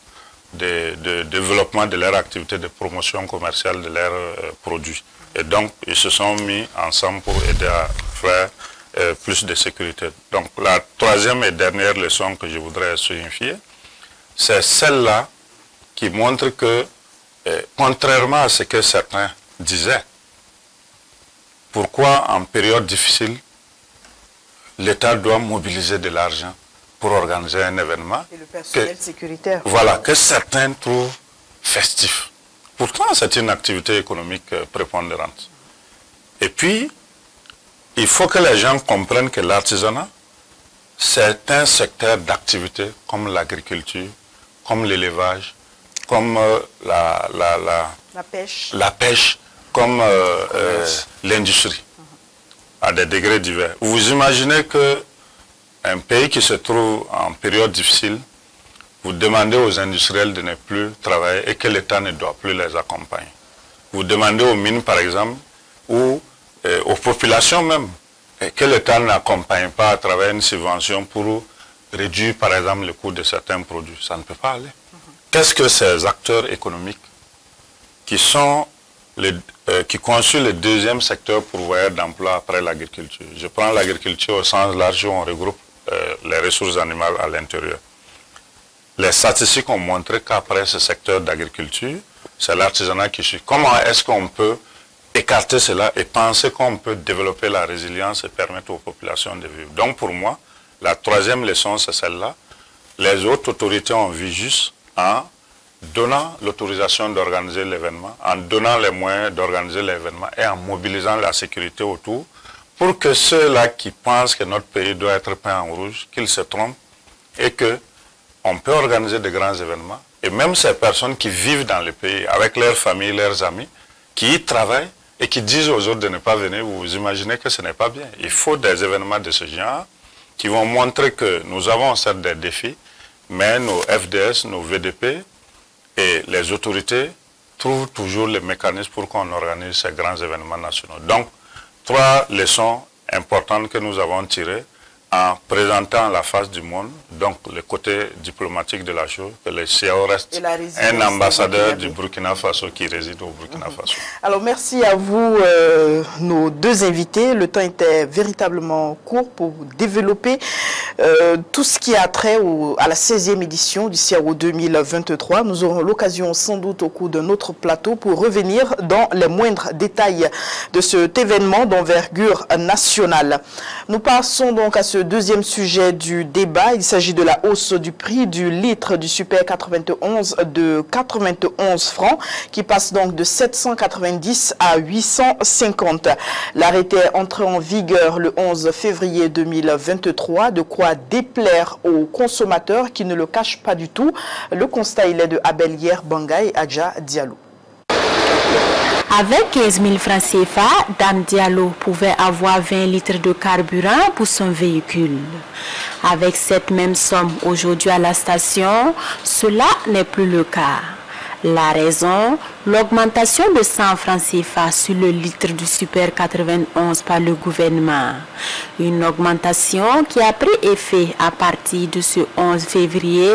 de développement de leur activité de promotion commerciale de leurs produits. Et donc, ils se sont mis ensemble pour aider à faire plus de sécurité. Donc, la troisième et dernière leçon que je voudrais signifier, c'est celle-là qui montre que, contrairement à ce que certains disaient, pourquoi en période difficile, l'État doit mobiliser de l'argent pour organiser un événement. Et le personnel sécuritaire. Voilà, que certains trouvent festif. Pourtant, c'est une activité économique prépondérante. Et puis, il faut que les gens comprennent que l'artisanat, c'est un secteur d'activité comme l'agriculture, comme l'élevage, comme la pêche, comme l'industrie, à des degrés divers. Vous imaginez qu'un pays qui se trouve en période difficile, vous demandez aux industriels de ne plus travailler et que l'État ne doit plus les accompagner. Vous demandez aux mines, par exemple, ou aux populations même, et que l'État n'accompagne pas à travers une subvention pour réduire, par exemple, le coût de certains produits. Ça ne peut pas aller. Qu'est-ce que ces acteurs économiques qui constituent le deuxième secteur pourvoyeur d'emploi après l'agriculture? Je prends l'agriculture au sens large où on regroupe les ressources animales à l'intérieur. Les statistiques ont montré qu'après ce secteur d'agriculture, c'est l'artisanat qui suit. Comment est-ce qu'on peut écarter cela et penser qu'on peut développer la résilience et permettre aux populations de vivre? Donc pour moi, la troisième leçon, c'est celle-là. Les autres autorités ont vu juste en donnant l'autorisation d'organiser l'événement, en donnant les moyens d'organiser l'événement et en mobilisant la sécurité autour pour que ceux-là qui pensent que notre pays doit être peint en rouge, qu'ils se trompent et qu'on peut organiser de grands événements. Et même ces personnes qui vivent dans le pays avec leurs familles, leurs amis, qui y travaillent et qui disent aux autres de ne pas venir, vous imaginez que ce n'est pas bien. Il faut des événements de ce genre qui vont montrer que nous avons certes des défis, mais nos FDS, nos VDP et les autorités trouvent toujours les mécanismes pour qu'on organise ces grands événements nationaux. Donc, 3 leçons importantes que nous avons tirées en présentant la face du monde, donc le côté diplomatique de la chose, que le CIAO reste un ambassadeur du Burkina Faso qui réside au Burkina Faso. Alors merci à vous, nos 2 invités. Le temps était véritablement court pour développer tout ce qui a trait à la 16e édition du CIAO 2023. Nous aurons l'occasion sans doute au cours d'un autre plateau pour revenir dans les moindres détails de cet événement d'envergure nationale. Nous passons donc à ce 2e sujet du débat. Il s'agit de la hausse du prix du litre du Super 91 de 91 francs qui passe donc de 790 à 850. L'arrêté est entré en vigueur le 11 février 2023, de quoi déplaire aux consommateurs qui ne le cachent pas du tout. Le constat il est de Abelière Bangay Adja Diallo. Avec 15 000 francs CFA, Dame Diallo pouvait avoir 20 litres de carburant pour son véhicule. Avec cette même somme aujourd'hui à la station, cela n'est plus le cas. La raison, l'augmentation de 100 francs CFA sur le litre du Super 91 par le gouvernement. Une augmentation qui a pris effet à partir de ce 11 février,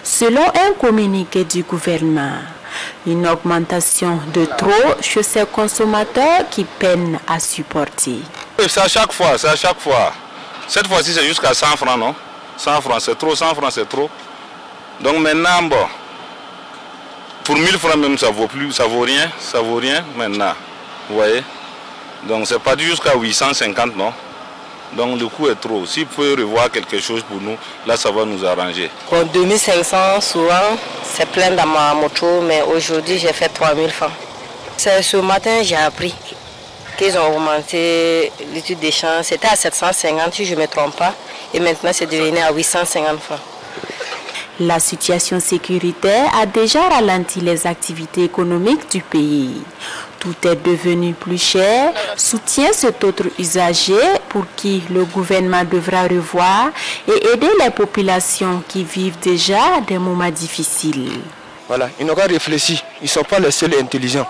selon un communiqué du gouvernement. Une augmentation de trop chez ces consommateurs qui peinent à supporter. C'est à chaque fois, c'est à chaque fois. Cette fois-ci, c'est jusqu'à 100 francs, non? 100 francs, c'est trop, 100 francs, c'est trop. Donc maintenant, bon, pour 1000 francs même, ça vaut rien maintenant. Vous voyez? Donc c'est pas dû jusqu'à 850, non? Donc le coût est trop. S'il peut revoir quelque chose pour nous, là ça va nous arranger. Bon, 2500 souvent, c'est plein dans ma moto, mais aujourd'hui j'ai fait 3000 francs. Ce matin j'ai appris qu'ils ont augmenté l'étude d'échange. C'était à 750 si je ne me trompe pas, et maintenant c'est devenu à 850 francs. La situation sécuritaire a déjà ralenti les activités économiques du pays. Tout est devenu plus cher, soutient cet autre usager pour qui le gouvernement devra revoir et aider les populations qui vivent déjà des moments difficiles. Voilà, ils n'ont pas réfléchi, ils ne sont pas les seuls intelligents.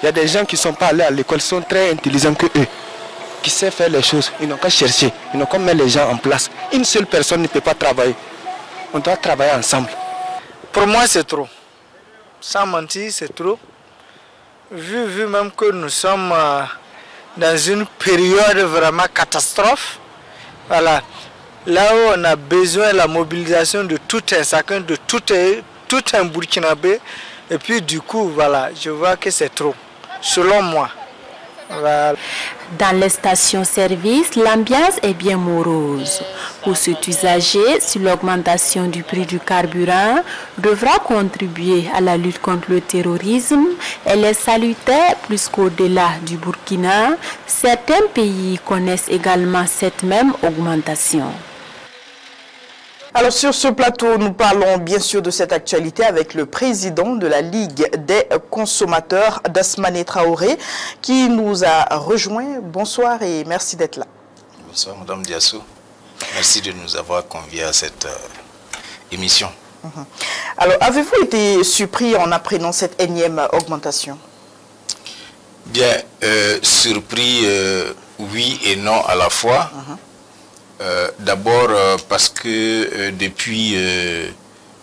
Il y a des gens qui ne sont pas allés à l'école, sont très intelligents que eux, qui savent faire les choses, ils n'ont qu'à chercher, ils n'ont qu'à mettre les gens en place. Une seule personne ne peut pas travailler, on doit travailler ensemble. Pour moi c'est trop, sans mentir c'est trop. Vu même que nous sommes dans une période vraiment catastrophe, voilà, là où on a besoin de la mobilisation de tout un chacun, de tout un Burkinabé, et puis du coup, voilà, je vois que c'est trop, selon moi. Voilà. Dans les stations-service, l'ambiance est bien morose. Pour cet usager, si l'augmentation du prix du carburant devra contribuer à la lutte contre le terrorisme, elle est salutaire plus qu'au-delà du Burkina. Certains pays connaissent également cette même augmentation. Alors sur ce plateau, nous parlons bien sûr de cette actualité avec le président de la Ligue des consommateurs, Dasmane Traoré, qui nous a rejoint. Bonsoir et merci d'être là. Bonsoir Madame Diassou. Merci de nous avoir conviés à cette émission. Alors avez-vous été surpris en apprenant cette énième augmentation? Bien, surpris, oui et non à la fois. D'abord parce que depuis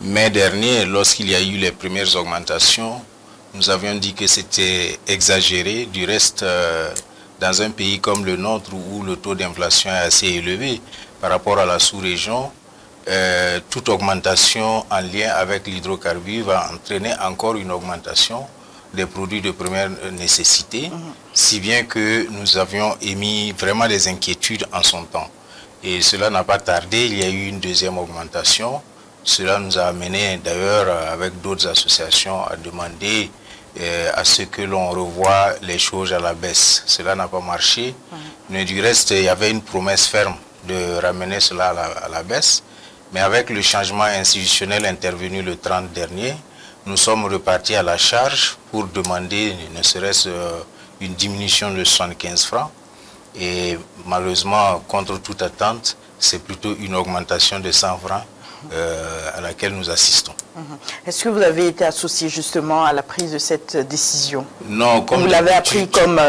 mai dernier, lorsqu'il y a eu les premières augmentations, nous avions dit que c'était exagéré. Du reste, dans un pays comme le nôtre où le taux d'inflation est assez élevé par rapport à la sous-région, toute augmentation en lien avec l'hydrocarbure va entraîner encore une augmentation des produits de première nécessité, si bien que nous avions émis vraiment des inquiétudes en son temps. Et cela n'a pas tardé, il y a eu une deuxième augmentation. Cela nous a amené d'ailleurs avec d'autres associations à demander à ce que l'on revoie les choses à la baisse. Cela n'a pas marché, mais du reste il y avait une promesse ferme de ramener cela à la baisse. Mais avec le changement institutionnel intervenu le 30 dernier, nous sommes repartis à la charge pour demander ne serait-ce une diminution de 75 francs. Et malheureusement, contre toute attente, c'est plutôt une augmentation de 100 francs à laquelle nous assistons. Est-ce que vous avez été associé justement à la prise de cette décision? Non, comme vous l'avez appris comme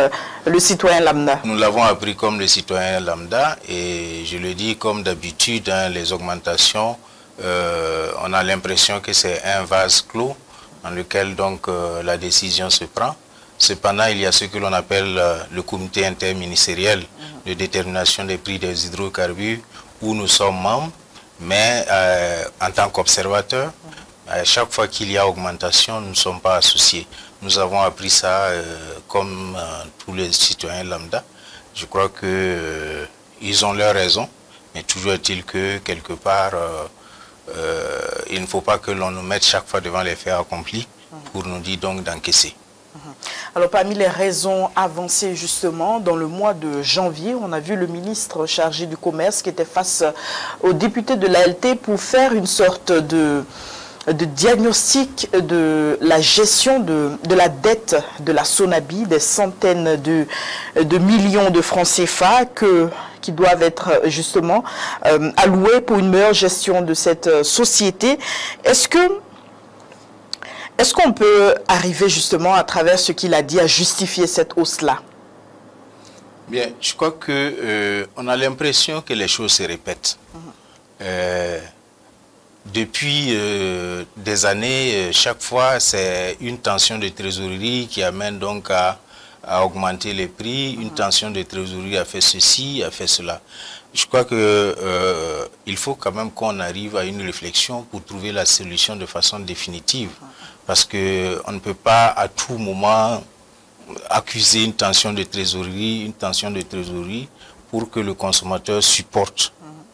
le citoyen lambda? Nous l'avons appris comme le citoyen lambda et je le dis comme d'habitude, hein, les augmentations, on a l'impression que c'est un vase clos dans lequel donc la décision se prend. Cependant, il y a ce que l'on appelle le comité interministériel de détermination des prix des hydrocarbures où nous sommes membres. Mais en tant qu'observateur, à chaque fois qu'il y a augmentation, nous ne sommes pas associés. Nous avons appris ça comme tous les citoyens lambda. Je crois qu'ils ont leur raison, mais toujours est-il que quelque part, il ne faut pas que l'on nous mette chaque fois devant les faits accomplis pour nous dire donc d'encaisser. Alors parmi les raisons avancées justement, dans le mois de janvier, on a vu le ministre chargé du commerce qui était face aux députés de l'ALT pour faire une sorte de diagnostic de la gestion de la dette de la Sonabi, des centaines de millions de francs CFA qui doivent être justement alloués pour une meilleure gestion de cette société. Est-ce qu'on peut arriver justement à travers ce qu'il a dit à justifier cette hausse-là? Bien, je crois qu'on a l'impression que les choses se répètent. Depuis des années, chaque fois, c'est une tension de trésorerie qui amène donc à augmenter les prix. Une tension de trésorerie a fait ceci, a fait cela. Je crois qu'il faut quand même qu'on arrive à une réflexion pour trouver la solution de façon définitive. Parce qu'on ne peut pas à tout moment accuser une tension de trésorerie pour que le consommateur supporte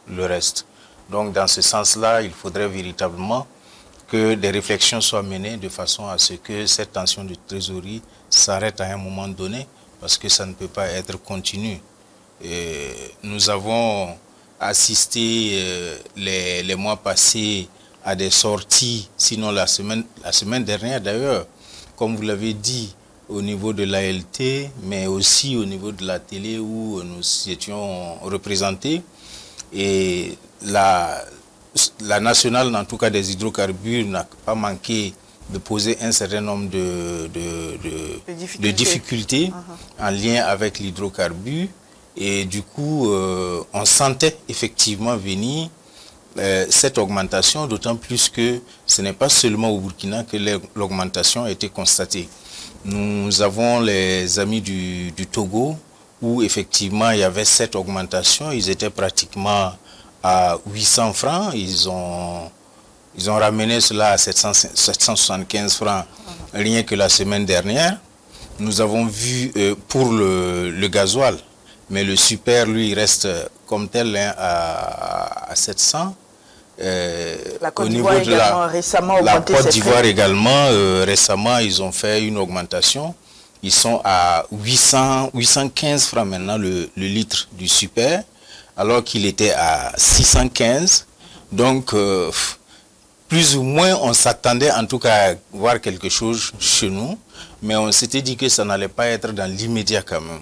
le reste. Donc dans ce sens-là, il faudrait véritablement que des réflexions soient menées de façon à ce que cette tension de trésorerie s'arrête à un moment donné, parce que ça ne peut pas être continu. Et nous avons assisté les mois passés à des sorties, sinon la semaine dernière d'ailleurs, comme vous l'avez dit, au niveau de l'ALT, mais aussi au niveau de la télé où nous étions représentés. Et la nationale, en tout cas des hydrocarbures, n'a pas manqué de poser un certain nombre de difficultés en lien avec l'hydrocarbure. Et du coup, on sentait effectivement venir cette augmentation, d'autant plus que ce n'est pas seulement au Burkina que l'augmentation a été constatée. Nous avons les amis du Togo où effectivement il y avait cette augmentation, ils étaient pratiquement à 800 francs, ils ont ramené cela à 775 francs rien que la semaine dernière. Nous avons vu pour le gasoil, mais le super lui reste comme tel hein, à 700. La Côte d'Ivoire également récemment augmenté. La Côte d'Ivoire également, récemment, ils ont fait une augmentation. Ils sont à 815 francs maintenant le litre du super, alors qu'il était à 615. Donc, plus ou moins, on s'attendait en tout cas à voir quelque chose chez nous, mais on s'était dit que ça n'allait pas être dans l'immédiat quand même.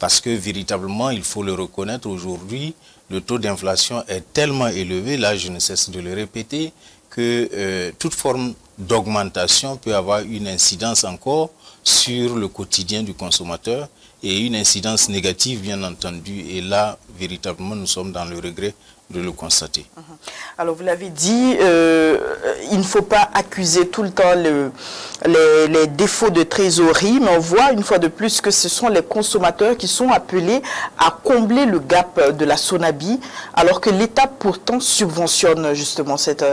Parce que véritablement, il faut le reconnaître aujourd'hui, le taux d'inflation est tellement élevé, là je ne cesse de le répéter, que toute forme d'augmentation peut avoir une incidence encore sur le quotidien du consommateur et une incidence négative bien entendu. Et là, véritablement, nous sommes dans le regret de le constater. Alors vous l'avez dit, il ne faut pas accuser tout le temps les défauts de trésorerie, mais on voit une fois de plus que ce sont les consommateurs qui sont appelés à combler le gap de la Sonabi, alors que l'État pourtant subventionne justement cette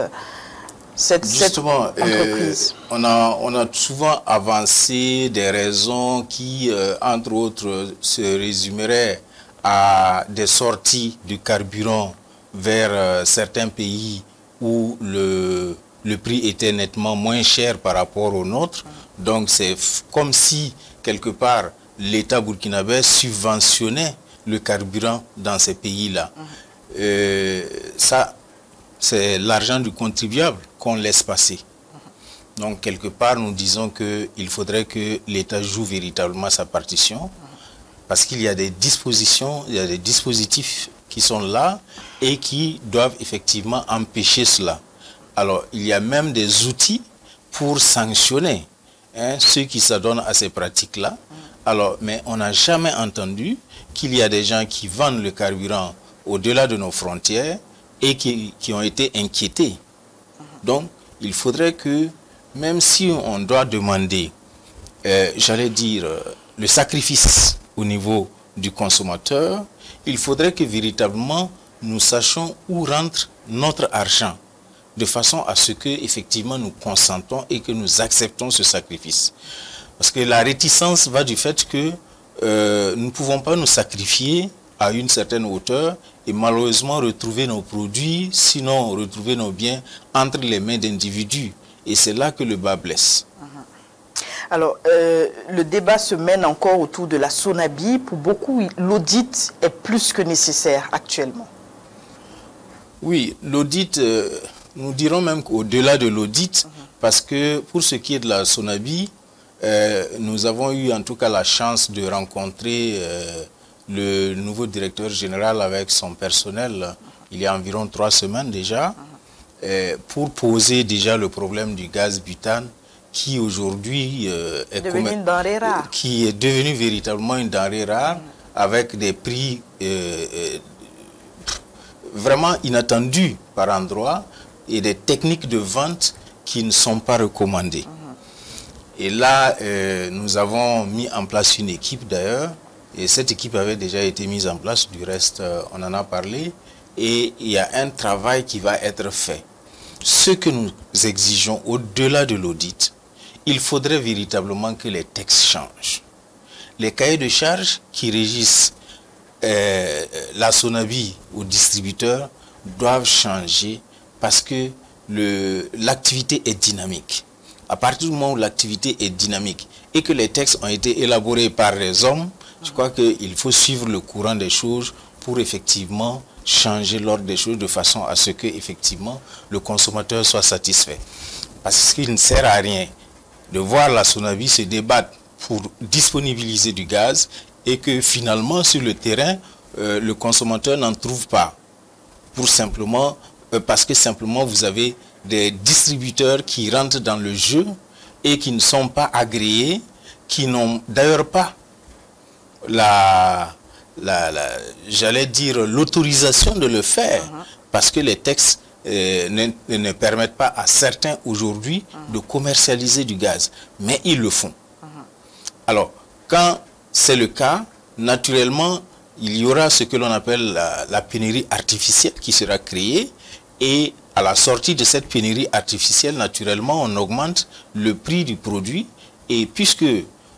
entreprise. On a souvent avancé des raisons qui, entre autres, se résumeraient à des sorties de carburant vers certains pays où le prix était nettement moins cher par rapport au nôtre. Donc c'est comme si, quelque part, l'État burkinabé subventionnait le carburant dans ces pays-là. Ça, c'est l'argent du contribuable qu'on laisse passer. Donc, quelque part, nous disons qu'il faudrait que l'État joue véritablement sa partition, parce qu'il y a des dispositions, il y a des dispositifs qui sont là et qui doivent effectivement empêcher cela. Alors, il y a même des outils pour sanctionner ceux qui s'adonnent à ces pratiques-là. Alors, mais on n'a jamais entendu qu'il y a des gens qui vendent le carburant au-delà de nos frontières et qui ont été inquiétés. Donc, il faudrait que, même si on doit demander, j'allais dire, le sacrifice au niveau du consommateur, il faudrait que véritablement nous sachions où rentre notre argent, de façon à ce que effectivement nous consentons et que nous acceptons ce sacrifice. Parce que la réticence va du fait que nous ne pouvons pas nous sacrifier à une certaine hauteur et malheureusement retrouver nos produits, sinon retrouver nos biens entre les mains d'individus. Et c'est là que le bas blesse. Alors, le débat se mène encore autour de la Sonabi. Pour beaucoup, l'audit est plus que nécessaire actuellement. Oui, l'audit, nous dirons même qu'au-delà de l'audit, parce que pour ce qui est de la Sonabi, nous avons eu en tout cas la chance de rencontrer le nouveau directeur général avec son personnel il y a environ 3 semaines déjà, pour poser déjà le problème du gaz butane qui aujourd'hui est devenu véritablement une denrée rare avec des prix vraiment inattendus par endroits et des techniques de vente qui ne sont pas recommandées. Et là, nous avons mis en place une équipe d'ailleurs, et cette équipe avait déjà été mise en place, du reste on en a parlé, et il y a un travail qui va être fait. Ce que nous exigeons au-delà de l'audit, il faudrait véritablement que les textes changent. Les cahiers de charges qui régissent la Sonabi aux distributeurs doivent changer parce que l'activité est dynamique. À partir du moment où l'activité est dynamique et que les textes ont été élaborés par les hommes, je crois qu'il faut suivre le courant des choses pour effectivement changer l'ordre des choses de façon à ce que effectivement le consommateur soit satisfait. Parce qu'il ne sert à rien de voir la Sonabi se débattre pour disponibiliser du gaz et que finalement sur le terrain, le consommateur n'en trouve pas. Parce que simplement vous avez des distributeurs qui rentrent dans le jeu et qui ne sont pas agréés, qui n'ont d'ailleurs pas j'allais dire l'autorisation de le faire, parce que les textes ne permettent pas à certains aujourd'hui de commercialiser du gaz, mais ils le font. Alors, quand c'est le cas, naturellement, il y aura ce que l'on appelle la pénurie artificielle qui sera créée, et à la sortie de cette pénurie artificielle, naturellement, on augmente le prix du produit, et puisque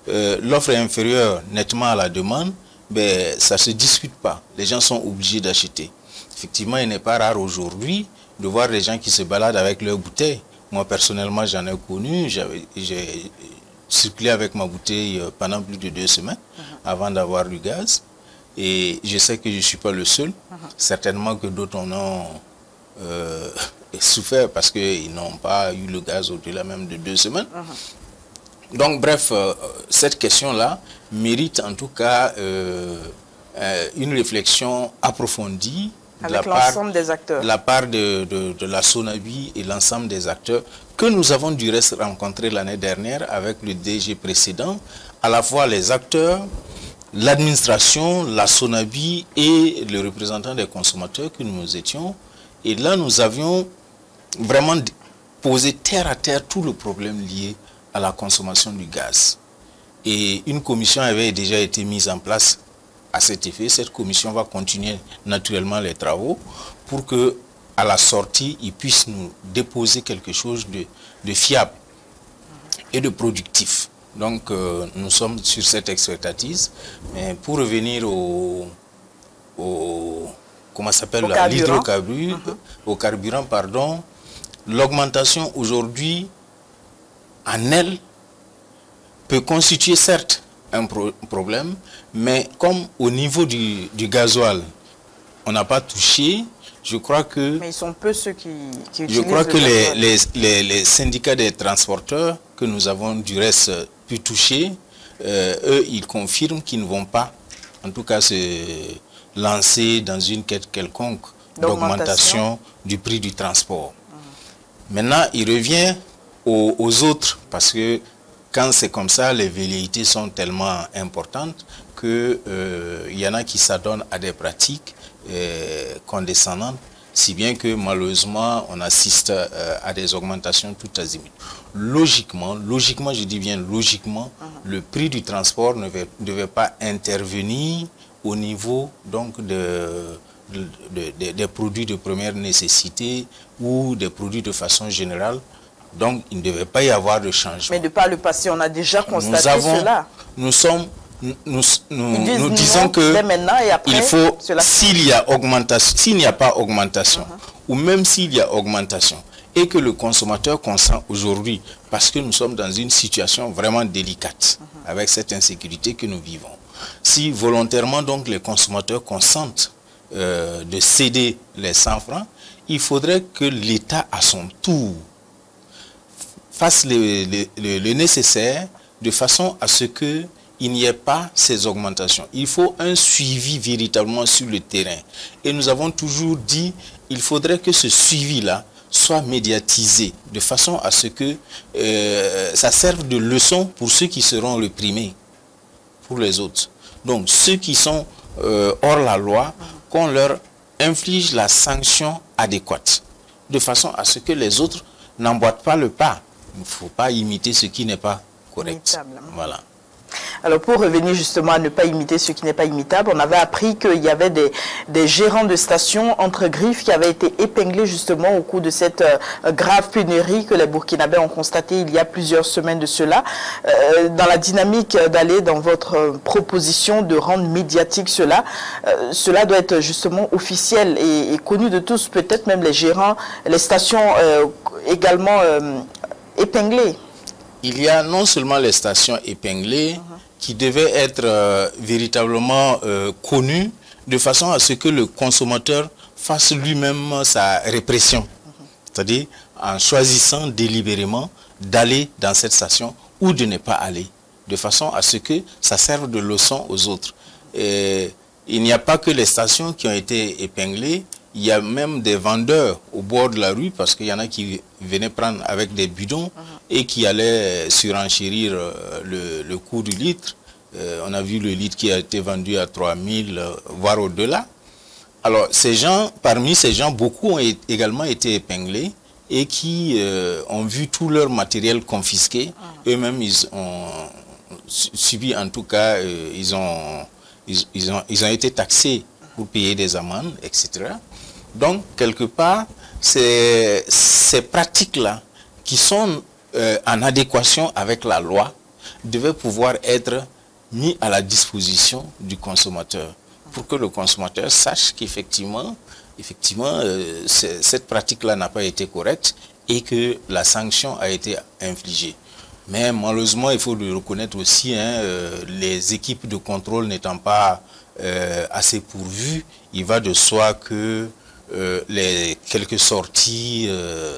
l'offre est inférieure nettement à la demande, ben, ça ne se discute pas. Les gens sont obligés d'acheter. Effectivement, il n'est pas rare aujourd'hui de voir des gens qui se baladent avec leurs bouteilles. Moi, personnellement, j'en ai connu. J'ai circulé avec ma bouteille pendant plus de 2 semaines avant d'avoir du gaz. Et je sais que je ne suis pas le seul. Certainement que d'autres en ont souffert parce qu'ils n'ont pas eu le gaz au-delà même de 2 semaines. Donc, bref, cette question-là mérite en tout cas une réflexion approfondie avec l'ensemble des acteurs. De la part de la Sonabi et l'ensemble des acteurs que nous avons du reste rencontré l'année dernière avec le DG précédent, à la fois les acteurs, l'administration, la Sonabi et le représentant des consommateurs que nous étions. Et là, nous avions vraiment posé terre à terre tout le problème lié à la consommation du gaz. Et une commission avait déjà été mise en place à cet effet. Cette commission va continuer naturellement les travaux pour que, à la sortie, ils puissent nous déposer quelque chose de fiable et de productif. Donc, nous sommes sur cette expectative. Mais pour revenir comment s'appelle l'hydrocarbure, au carburant, pardon, l'augmentation aujourd'hui en elle peut constituer certes un problème, mais comme au niveau du gasoil, on n'a pas touché, je crois que... Mais ils sont peu ceux qui utilisent. Je crois que les syndicats des transporteurs que nous avons du reste pu toucher, eux, ils confirment qu'ils ne vont pas, en tout cas lancé dans une quête quelconque d'augmentation du prix du transport. Maintenant, il revient aux autres, parce que quand c'est comme ça, les velléités sont tellement importantes qu'il y en a qui s'adonnent à des pratiques condescendantes, si bien que malheureusement, on assiste à des augmentations tout azimut. Logiquement, je dis bien logiquement, le prix du transport ne devait pas intervenir au niveau donc des produits de première nécessité ou des produits de façon générale. Donc, il ne devait pas y avoir de changement. Mais de par le passé, on a déjà constaté cela. Nous disons que il faut, s'il n'y a pas augmentation, ou même s'il y a augmentation, et que le consommateur consent aujourd'hui, parce que nous sommes dans une situation vraiment délicate, avec cette insécurité que nous vivons. Si volontairement, donc, les consommateurs consentent de céder les 100 francs, il faudrait que l'État, à son tour, fasse le nécessaire de façon à ce qu'il n'y ait pas ces augmentations. Il faut un suivi véritablement sur le terrain. Et nous avons toujours dit qu'il faudrait que ce suivi-là soit médiatisé de façon à ce que ça serve de leçon pour ceux qui seront réprimés, pour les autres. Donc ceux qui sont hors la loi, qu'on leur inflige la sanction adéquate, de façon à ce que les autres n'emboîtent pas le pas. Il ne faut pas imiter ce qui n'est pas correct. Voilà. Alors pour revenir justement à ne pas imiter ce qui n'est pas imitable, on avait appris qu'il y avait des gérants de stations entre griffes qui avaient été épinglés justement au cours de cette grave pénurie que les Burkinabés ont constaté il y a plusieurs semaines de cela. Dans la dynamique d'aller dans votre proposition de rendre médiatique cela, cela doit être justement officiel et connu de tous, peut-être même les gérants, les stations également épinglées. Il y a non seulement les stations épinglées qui devaient être véritablement connues de façon à ce que le consommateur fasse lui-même sa répression. C'est-à-dire en choisissant délibérément d'aller dans cette station ou de ne pas aller. De façon à ce que ça serve de leçon aux autres. Et il n'y a pas que les stations qui ont été épinglées. Il y a même des vendeurs au bord de la rue, parce qu'il y en a qui venaient prendre avec des bidons et qui allaient surenchérir le coût du litre. On a vu le litre qui a été vendu à 3 000, voire au-delà. Alors, parmi ces gens, beaucoup ont également été épinglés et qui ont vu tout leur matériel confisqué. Eux-mêmes, ils ont subi, en tout cas, ils ont été taxés pour payer des amendes, etc. Donc, quelque part, ces pratiques-là, qui sont en adéquation avec la loi, devaient pouvoir être mis à la disposition du consommateur, pour que le consommateur sache qu'effectivement, cette pratique-là n'a pas été correcte et que la sanction a été infligée. Mais malheureusement, il faut le reconnaître aussi, les équipes de contrôle n'étant pas assez pourvues, il va de soi que les quelques sorties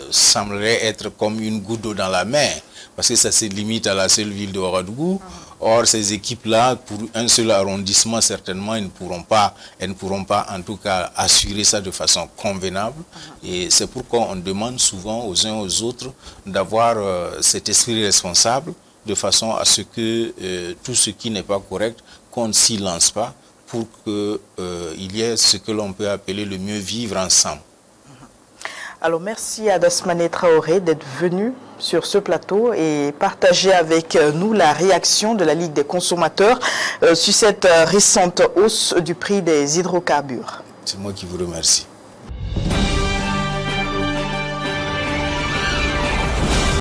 sembleraient être comme une goutte d'eau dans la mer, parce que ça se limite à la seule ville de Ouagadougou. Or, ces équipes-là, pour un seul arrondissement, certainement, elles ne pourront pas en tout cas assurer ça de façon convenable. Et c'est pourquoi on demande souvent aux uns aux autres d'avoir cet esprit responsable, de façon à ce que tout ce qui n'est pas correct, qu'on ne s'y lance pas, pour qu'il y ait ce que l'on peut appeler le mieux vivre ensemble. Alors merci à Dasmane Traoré d'être venu sur ce plateau et partager avec nous la réaction de la Ligue des consommateurs sur cette récente hausse du prix des hydrocarbures. C'est moi qui vous remercie.